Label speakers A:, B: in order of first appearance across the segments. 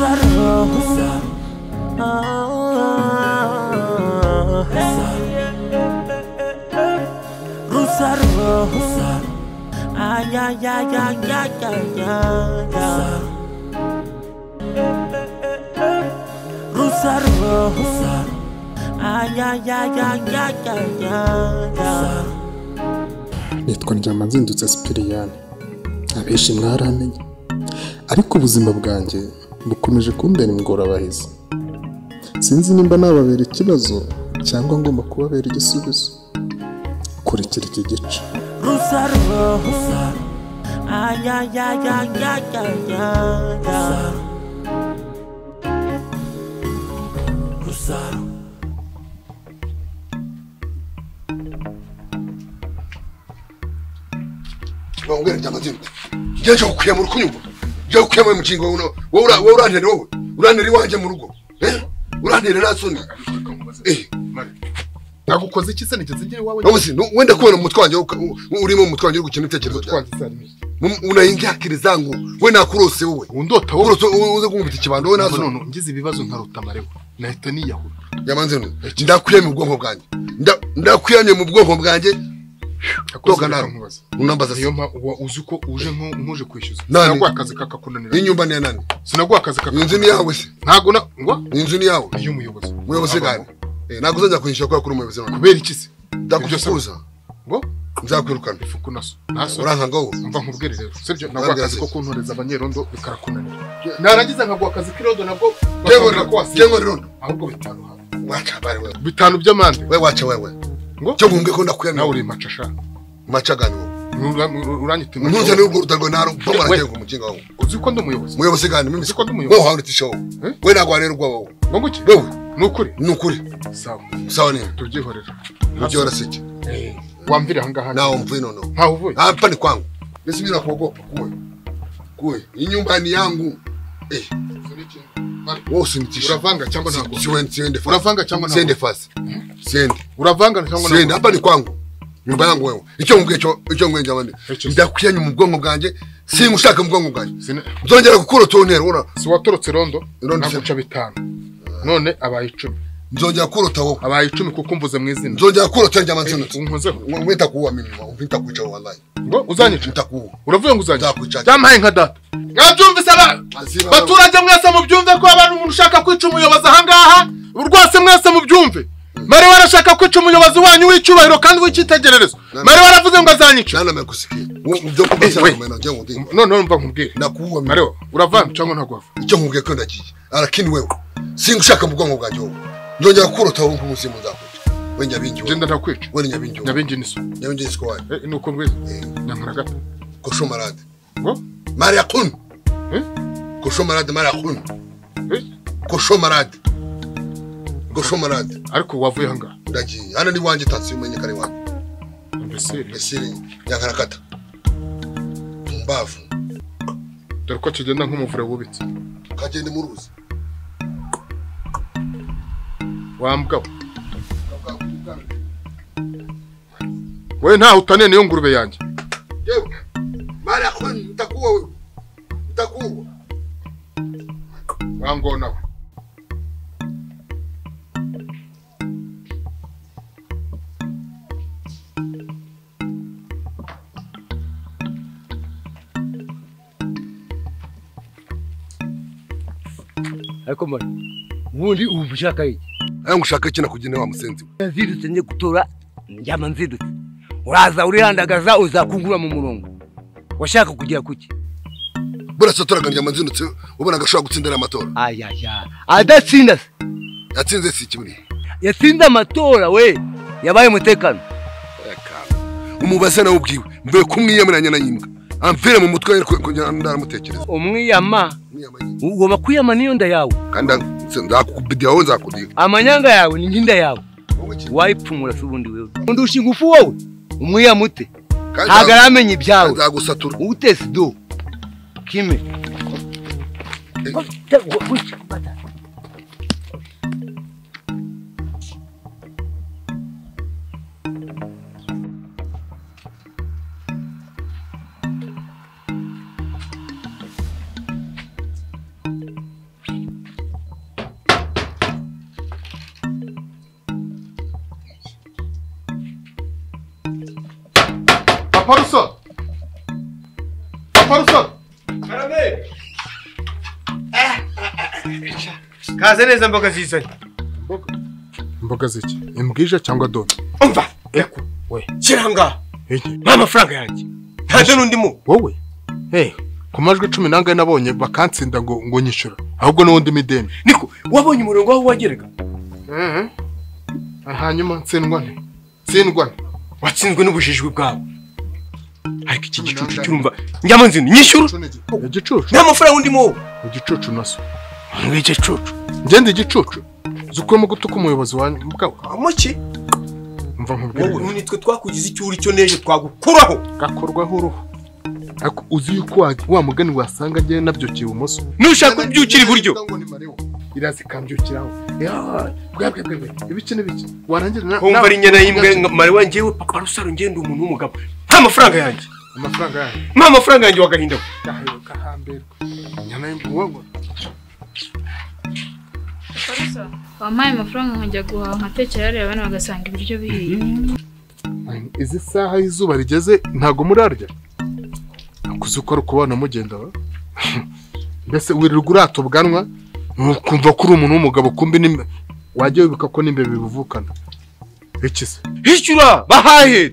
A: RUSARO
B: nitwa NDYAMANZINDUTSE Sipiriyani, abenshi mwaramenye, ariko ubuzima bwanjye bukomeje kumbera ingorabahizi. Sinzi nimba nababera ikibazo cyangwa ngomba kubabera igisubizo. Kurikira iki gice.
C: Bongera cyamazindi. Ngeje kukuyamura kunyumva. Ngeje kukuyamura mu kingo wowe urantera wowe. Urantera iwanje mu rugo. Urantera nasoni.
B: Mari. Nagukoze iki se nigeze ngiye wawe?
C: Nobisi wenda kubona umutwanje urimo umutwanje uri gukina itekerezo cyawe. Unayingyakire zangu. We nakurose wowe.
B: Undota wowe
C: uze kumubita ikibando wowe nazo.
B: None ngize ibibazo nkaruta Malewa. Nahita niyahura.
C: Yamanzino. Ndakuyamye mu bwonko bwanjye. Ndakuyamye mu bwonko bwanjye. Toka naro. Unambaza
B: niyo mpa uzi ko uje nkuje kwishyuza. Sinagwa akazi kakakunanira.
C: Inyumba ni nani?
B: Sinagwa akazi kakakunanira.
C: Inzu ni yawe se.
B: Ntago na ngo
C: inzu ni yawe.
B: Iyo umuyobozi.
C: Umuyobozi gani? Naguze njya kwishyura kwa kuri umuyobozi none.
B: Kubera iki se?
C: Ndakufuza. Ngo nzakwirukana.
B: Ifuku naso. Naso.
C: Uranga ngo
B: mva nkubwire rero. Sibyo nagwa akazi ko kuntoreza abanyerondo bikarakunanira. Narangiza nkagwa akazi k'irondo nabwo
C: bakora ko wasi. Jengo rondo.
B: Ahubwo bitanu hawe.
C: Wacha bari wewe.
B: Bitanu by'amande.
C: Wewe wacha wewe.
B: Ngo
C: cyo ngunge ko ndakuyana.
B: Nawe uri macasha.
C: Macagano.
B: Uranyite
C: ntuze n'ubwo utago naro bomba natego mukinga wawe.
B: Uzi ko ndi umuyobozi.
C: Muyobozi gani mimi
B: siko ndi umuyobozi.
C: Wowe hawuri tishow. We nagwa rero gwa wowe.
B: Ngo nguki?
C: Wewe
B: nukuri.
C: Nukuri.
B: Sawa.
C: Sawa ni.
B: Tubyihorera.
C: Mujyora siki.
B: Wamvira hangaha.
C: Nawo mvuye nono.
B: Ntaho uvuye.
C: Hapa ni kwangu. Nisibira kuogopa kuwe. Kuwe. Inyumba ni yangu. Wose nitisha.
B: Uravanga cyangwa ntago.
C: Siende fast.
B: Uravanga cyangwa ntago.
C: Siende fast. Siende.
B: Uravanga cyangwa ntago.
C: Siende hapa ni kwangu. Nyumba yangu wewe. Icyo ngwenje abandi. Ndakuyanye mu bwonko bwanjye. Singushaka mu bwonko bwanjye. Nzongera gukura tonera ura.
B: Si watorotse rondo. Naguca bitanu. None abaye 10.
C: Nzongera kurota wowe.
B: Abaye 10 kuko mvuze mu izina.
C: Nzongera kurota NDYAMANZINDUTSE.
B: Unkozeho.
C: Mwita kuwa mimi. Mpita kwica wallahi.
B: Ngo uzanyica.
C: Ntakuwa.
B: Uravuye ngo uzanyica.
C: Nzakwica.
B: Cyamaye nka data. Mwabyumvise baturage mwese mubyumve ko abantu umuntu ushaka kwica umuyobozi ahangaha. Urwase mwese mubyumve. Malewa arashaka kwica umuyobozi wanyu w'icyubahiro kandi w'icyitegererezo. Malewa aravuze ngo azanyica.
C: Nana mekusikiye. Byo kubasa kumena nje ngundi.
B: None mva nkubwire.
C: Nakuwa
B: Malewa uravanga cyangwa ntagwafa.
C: Icyo nkubwiye ko ndagiye. Arakini wewe. Singushaka mu bwonko bwanjye wowe. Nzongera kurota wowe nk'umuzimu nzakwica. We nyabingi.
B: Genda ntakwica.
C: We nyabingi.
B: Nyabingi niso.
C: Nyabingi niso wawe.
B: Nuko mbweze. Nyankara gato.
C: Kosho marade.
B: Ngo?
C: Maria kun. Kosho marade Maria kun. Kosho marade. Kosho marade.
B: Ariko wavuye hanga.
C: Ndagiye. Hano ni wanje tatsi umenye kare wanyu.
B: Mbesiri.
C: Nyankara kata. Mbavu.
B: Dore ko kigenda nk'umuvure wubitse.
C: Kagende mu ruzi.
B: Wambwa. We nta utane niyo ngurube yanjye.
C: Yewe. Maria kun utakuwa wewe. Utakuwa.
B: Wangona we.
D: Ariko mbona ubundi ubushaka iki?
C: Ngushaka iki nakugene wa musenzi we.
D: Nzidutse nje gutora NDYAMANZINDUTSE. Uraza urihandagaza uzakungura mu murongo. Washaka kugira kuki?
C: Burasa toraga NDYAMANZINDUTSE ubona gashobora gutsindira amatora.
D: Ayaya. Adatsinda se.
C: Yatsinze si kimwe.
D: Yatsinda amatora we. Yabaye umutekano.
C: Umubaze nawe ubwiwe. Mbe kumwiyamiranya na nyimbwa. Amvire mu mutwe kugira ndaramutekereza.
D: Umwiyama. Uwo bakuyama niyo nda yawe.
C: Kanda ndakubidia wowe nzakudiga.
D: Amanyanga yawe ni nginda yawe. Wayipfumura subundi wewe. Ndusha ingufu wowe. Umwiyamute. Hagaramenye ibyawe.
C: Nzagusatura.
D: Utese do. Kime.
B: Papa Rusa. Papa Rusa.
D: Kaze neza mboga zizanye.
B: Mboga ziki? Imbwije cyangwa dodo?
D: Umva. Eko.
B: We.
D: Kiranga.
B: Iki?
D: Nta mafaranga yanjye. Ntaje nundi mu.
B: Wowe. Ku majwi 10 nangaye nabonye bakantsinda ngo nyishura. Ahubwo n'undi mideni.
D: Niko wabonye umurongo waho wagerega.
B: Hanyuma nsindwa nte. Sindwa.
D: Watsinzwe n'ubujijwe bwawe. Ariko iki gicucu cyumva. Nyamanzini nyishura.
B: Igicucu.
D: Nta mafaranga undi mu.
B: Igicucu naso.
D: Igicucu.
B: Ngende igicucu. Zukwemo gutuka umuyobozi wanyu mugabo.
D: Amuki.
B: Mva nkubwire.
D: Wowe nitwe twakugize icyuri cyo neje twagukuraho.
B: Gakorwaho uruhu. Ako uzi yuko wa mugani wasanga ngiye nabyo kibumoso.
D: Nushaka kubyukira iburyo.
B: Irazi kambyukiraho. Bwabwe. Ibiki n'ibiki. Warangira
D: Kumva ari nyana yimbwe Malewa ngewe Papa Rusaro ngende umuntu w'umugabo. Nta mafaranga yanjye.
B: Amafaranga yanjye.
D: Nta mafaranga yanjye wagahinda.
B: Kahambirwa. Nyana yimbwe wowe.
A: Parusa, wampaye amafaranga nkajya guhaha nkatekera rero abana bagasanga ibiryo bihiye.
B: Izi saha y'izuba rigeze ntago murarya. Kuzukora kubana mugenda wa. Mbese wirirwa urato bwanwa kumva kuri umuntu w'umugabo kumbi nimbe wajye wibika ko nimbe bivukana. Ikise.
D: Hishyura bahaye.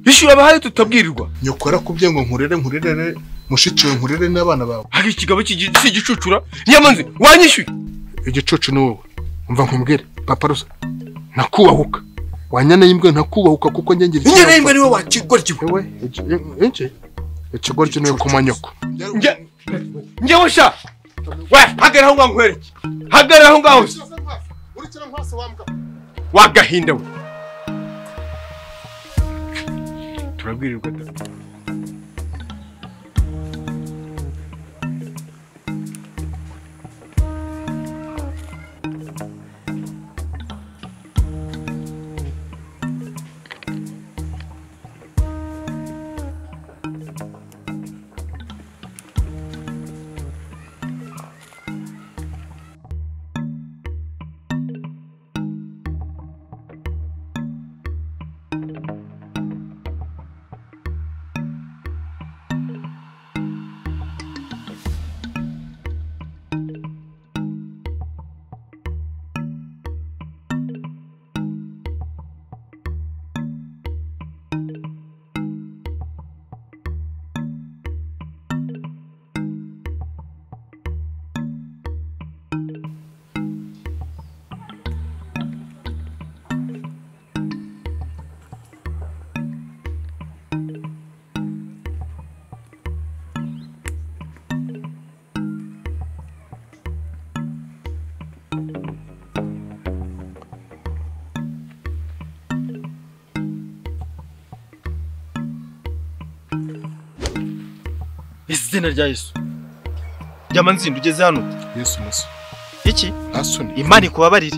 D: Hishyura bahaye tutabwirirwa.
B: Nyokora kubye ngo nkurere mushiciwe nkurere n'abana bawe.
D: Hari ikigabo kigisi gicucura. Nyamanzi wanyishyuye.
B: Igicucu ni wowe. Umva nkumbwire Papa Rusa. Nakubahuka. Wanyana yimbwe ntakubahuka kuko ngengera.
D: Nyana yimbwe niwe wakigoryiwe.
B: Ewe iki? Ikigoryi niwe kumanyoko.
D: Ngewe sha. We hagera aho nkwereke. Hagera aho ngaho.
B: Urikira nkwase wambwa.
D: Wagahinda we. Turabwirirwa da. Izina rya Yesu. Nyamanzindu ugeze hano.
B: Yesu muso.
D: Iki?
B: Asuni.
D: Imana ikubabarire.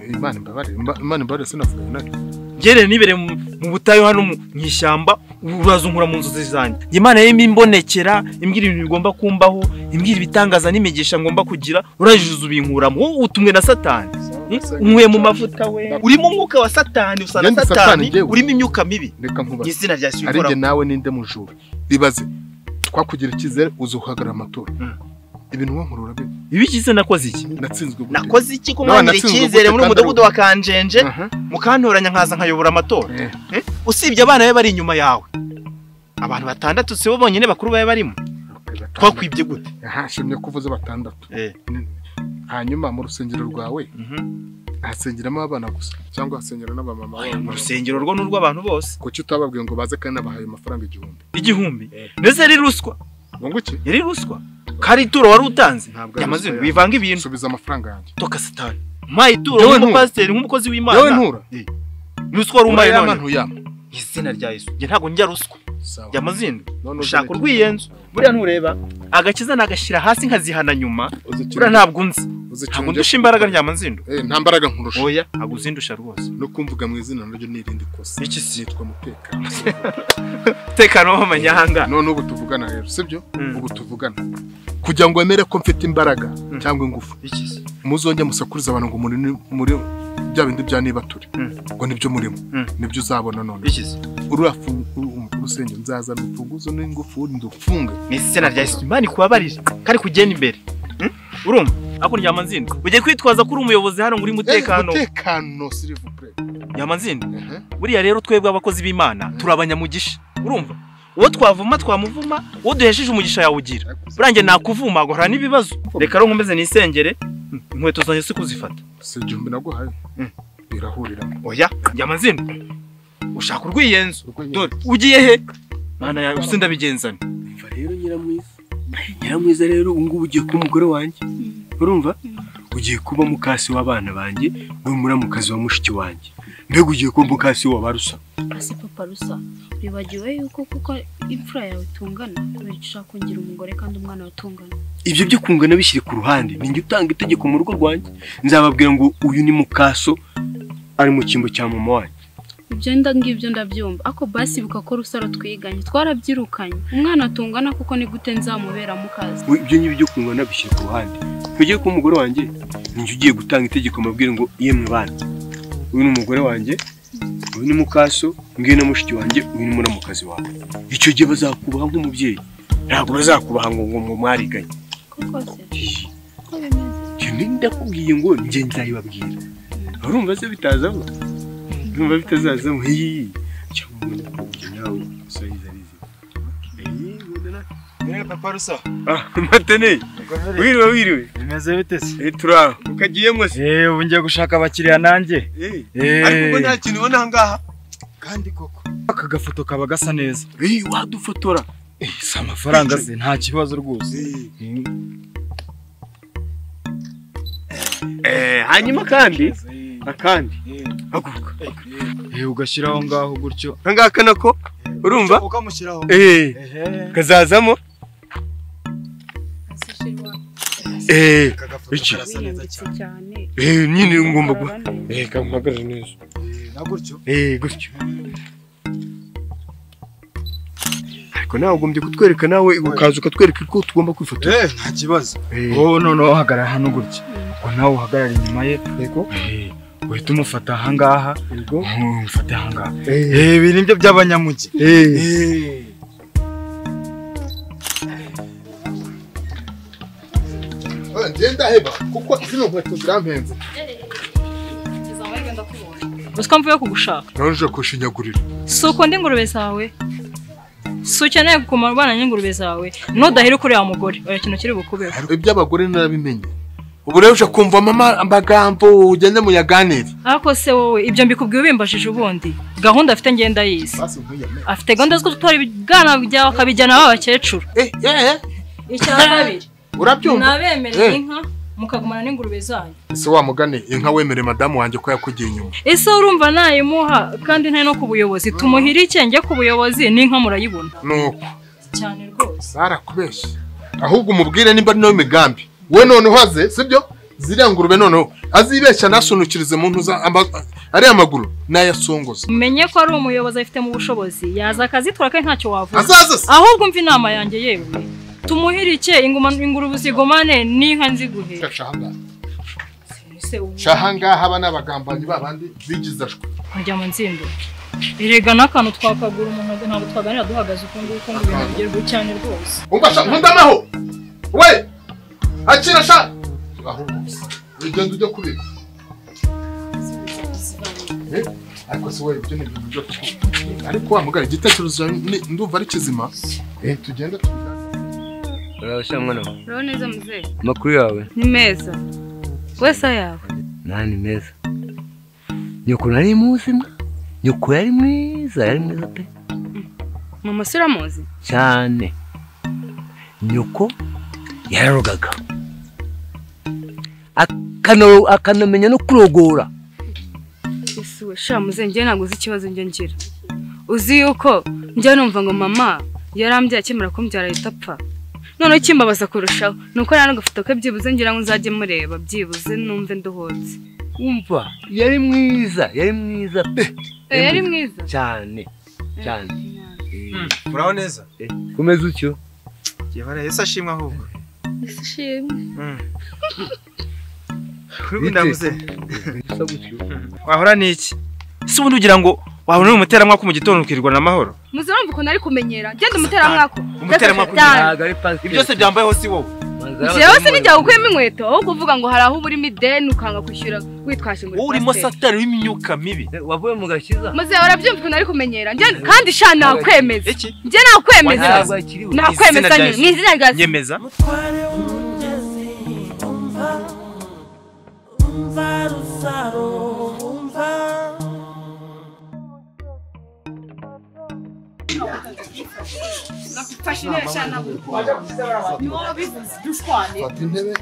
B: Imana imbabarire. Imana imbabarire sinavuga nari.
D: Gerere nibere mu butayo hano mu ishyamba urazunkura mu nzozi zanjye. Imana yemi imbonekera imbwira ibintu bigomba kumbaho, imbwira ibitangaza n'imigisha ngomba kugira, urajijuza ubinkuramo. Wowe utumwe na Satani. Umwe mu mavuta we. Urimo umwuka wa Satani, usana Satani, urimo imyuka mibi.
B: Reka nkubaza.
D: Izina rya Yesu.
B: Arije nawe ninde mujura. Bibaze. Twakugira ikizere uzuhagarara amatora. Ibintu wankurura bibi. Ibikize nakoze iki? Natsinzwe gute?
D: Nakoze iki ko mwanyire ikizere muri umudugudu wa Kanjenje mukantoranya nkaza nkayobora amatora. Usibye abana be bari inyuma yawe. Abantu batandatu sibo bonyine bakuru baye barimo. Twakwibye gute?
B: Shimye kuvuze batandatu. Hanyuma mu rusengero rwawe hasengeramo abana gusa cyangwa hasengera n'abamama bawe.
D: Mu rusengero rwo n'urwo abantu bose.
B: Kuki utababwiye ngo baze kandi nabahaye amafaranga 1000?
D: 1000? Neze ari ruswa.
B: Ngo iki?
D: Yari ruswa. Kari turo wari utanze. Yamaze wivanga ibintu.
B: Subiza amafaranga yanjye.
D: Toka Satani. Mayi turo nk'umupasiteri nk'umukozi w'Imana.
B: Yewe ntura.
D: Ruswa rumaye none.
B: Abantu yama.
D: Izina rya Yesu. Nge ntago njya ruswa. Yamazindu. Ushaka urwiyenzo. Buriya ntureba agakiza nagashira hasi nkazihana nyuma. Buriya ntabwo nzi. Ntabwo ndusha imbaraga ryamazindu.
B: Nta mbaraga nkurusha.
D: Oya, ntabwo uzindusha rwose.
B: No kumvuga mu izina naryo nirindi kosa.
D: Iki sitwa
B: mutekano.
D: Tekano w'amanyanga.
B: None ubu tuvugana rero, sibyo? Ubu tuvugana. Kugira ngo emere ko mfite imbaraga cyangwa ingufu.
D: Iki?
B: Muzonge musakuriza abantu ngo muri bya bindi bya niba turi. ubwo nibyo murimo nibyo uzabona none
D: Ikizi
B: urusenge nzaza n'ufunguzo n'ingufuri ndufunge
D: ni sena rya Imana kubabarira kari kugenda imbere urumva ako NDYAMANZINDU ugiye kwitwaza kuri umuyobozi hano muri mutekano
B: s'il vous plaît
D: NDYAMANZINDU buriya rero twebwe abakozi b'Imana turabanyamugisha urumva uwo twavuma twamuvuma uwo duhesheje umugisha yawugira burange nakuvuma agahora n'ibibazo reka ro nkomeze nisengere inkweto zanjye si kuzifata
B: si igihumbi naguhaye birahurira
D: oya NDYAMANZINDU ushaka urwiyenzo dore ugiye he mana ya usinda bigenzana
E: mva rero nyiramwiza rero ungubu ugiye kuba umugore wanjye urumva ugiye kuba mukasi w'abana banjye n'umuramukazi wa mushiki wanjye mbega ugiye kuba mukasi wa barusa
A: ase papa rusa bibagiwe yuko kuko imfura yawe tungana ushaka kungira umugore kandi umwana watungana
E: ibyo byo kungana bishyire ku ruhande ninjye utanga itegeko mu rugo rwanjye nzababwira ngo uyu ni mukaso ari mu kimbo cya mama wanjye
A: ibyo ngibyo ndabyumva ako basi bukako rusaro twiganye twarabyirukanye umwana atungana kuko ni gute nzamubera mukazi
E: ibyo nyibyo byo kungana bishyire ku ruhande tugiye ku mugore wanjye ninjye ugiye gutanga itegeko mabwire ngo yemwe bana uyu ni umugore wanjye uyu ni mukaso ngiye na mushiki wanjye uyu ni muramukazi wawe icyo gihe bazakubaha nk'umubyeyi ntabwo bazakubaha ngo mwariganye
A: koko se ko bimeze
E: ndakubwiye ngo njye nzayibabwira urumva se bitazamo urumva bitazazamo cyangwa ndakubwiye nawe usayizarize
D: papa rusa
E: matene wiriwe
D: bimeze bite se
E: turaho ukagiyemo se
D: ubu ngiye gushaka abakiriya nanjye
E: ariko ubwo nta kintu ubona ngaha
D: kandi koko aka gafoto kaba gasa neza
E: wadufotora
D: si amafaranga se nta kibazo rwose
E: hanyuma kandi haguruka
D: ugashyiraho ngaho gutyo
E: ngaka nako urumva
D: ukamushyiraho
E: kazazamo iki nyine ngomba kamuhagarare neza
D: gutyo
E: ariko nawe ugombye kutwereka nawe ukaza ukatwereka ko tugomba kwifotora
D: nta kibazo wowe noneho uhagarara hano gutya ngo nawe uhagarare inyuma ye yego uhita umufata ahangaha umufate ahangaha ibi nibyo by'abanyamugi
B: ngenda heba kuko zino nkweto zirampenze
A: Usiko mvuye kugushaka
B: naje kushinyagurira
A: suko ndi ngurube zawe sukeneye kukumara bana n'ingurube zawe nudahira kuri ya mugore oya kintu kiri bukubeho
B: iby'abagore narabimenye ubu rero uje kumva mama amagambo ugende mu yaganire
A: ariko se wowe ibyo mbikubwiye ubimbashije ubundi gahunda afite ngenda yise afite gahunda zo gutora ibigana byawe akabijyana abakecuru icyababiri
B: urabyumva
A: nabemereye inka mukagumana n'ingurube zanyu
B: ese wa mugane inka wemere madamu wanjye ko yakugiye inyuma
A: ese urumva nayimuha kandi ntari no ku buyobozi tumuhira ikenge ku buyobozi n'inka murayibona
B: nuko
A: cyane rwose
B: barakubeshye ahubwo umubwire nimba no migambi we none uhaze sibyo ziriya ngurube noneho azibeshya nasunukirize mu ntuza ari amaguru nayasongoza
A: umenye ko ari umuyobozi afite mu bushobozi yaza akazitura kandi ntacyo wavuga
B: azaza
A: ahubwo mva inama yanjye yewe tumuhirike ingurube zigumane n'inka nziguhe
B: shahangaha aba n'abagambanyi babandi bigizashwe
A: NDYAMANZINDU erega n'akantu twakagura umuntu ntabwo twaganira duhagaze uko nguko ngo ibintu bigerwe cyane rwose
B: umbasha nkundamaho we akira sha ahubwo ugenda ujya kubika ariko se we ibyo ni ibintu byo kuko ariko wa mugari igitekerezo ndumva ari kizima tugenda tubigana
E: urabasha mwana wawe
A: rero neza muzee
E: makuru yawe
A: ni meza wese yawe
E: nani meza nyoko nari muzima nyoko yari mwiza pe
A: mama siramuzi
E: cyane nyoko yararogaga akanomenya no kurogora
A: isuwe sha muzee njye ntabwo uzi ikibazo njye ngira uzi yuko njya numva ngo mama yarambye akemera kumbyara ahita apfa none kimbabaza kurushaho nuko rero agafoto ke byibuze ngira ngo nzajye mureba byibuze numve nduhotse
E: umva yari mwiza pe
A: yari mwiza
E: cyane
D: uraho neza
E: kumeze utyo
D: yebara yesa shimwa ahubwo
A: shimwe
D: ndamuze wahora niki si ubundi ugira ngo wabona umuteramwako mu gitondo ukirwa n'amahoro.
A: Muzurumva ukuntu ari kumenyera genda umuteramwako.
D: Umuteramwako byose byambayeho si wowe.
A: Jewe se nijya gukuyemo inkweto aho kuvuga ngo hari aho buri mideni ukanga kwishyura witwashe ngo
D: urimo satani w'imyuka mibi.
F: Wavuye mu gakiza.
A: Muze warabyumva ukuntu ari kumenyera kandi sha nakwemeza. Nje nakwemeza. Nakwemeza ni izina rya
D: nyemeza.
A: Fashinesha nabo. Niwo bivuze dushwane.
C: Fata intebe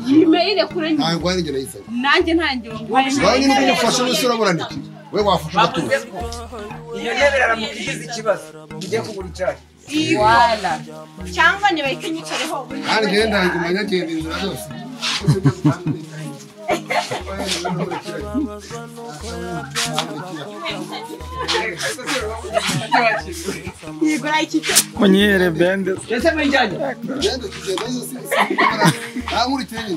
A: Yimeire kure nyine.
C: ntabwo ari ngena yisaba
A: Nanjye ntange
C: wani n'uko ufashe wese urabona ndiki we wafashe gatuza
F: Iyo ntebe aramukigize ikibazo ujye kugura icyayi.
A: wala cyangwa ni bayikenyicareho
C: kandi ngenda ngumanya genda inzira zose
F: Kunyere bende. Ese mwijanye.
C: genda kigenda zose muri tenyi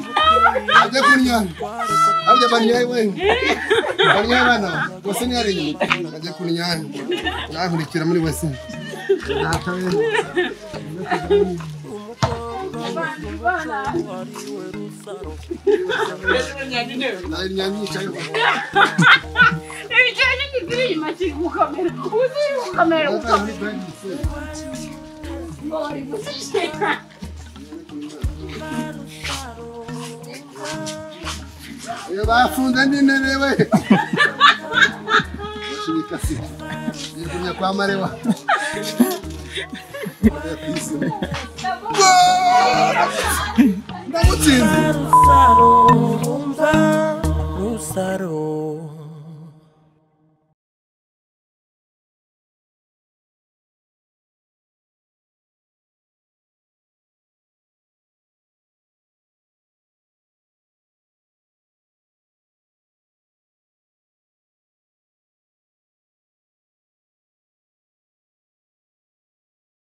C: ajya kunyana abya banyaye we banyaye bana bose ni ari ajya kunyana nahurikira muri wese bafunze ndinere we shirika si yekunya kwa malewa ndamutsinze
G: Rusaro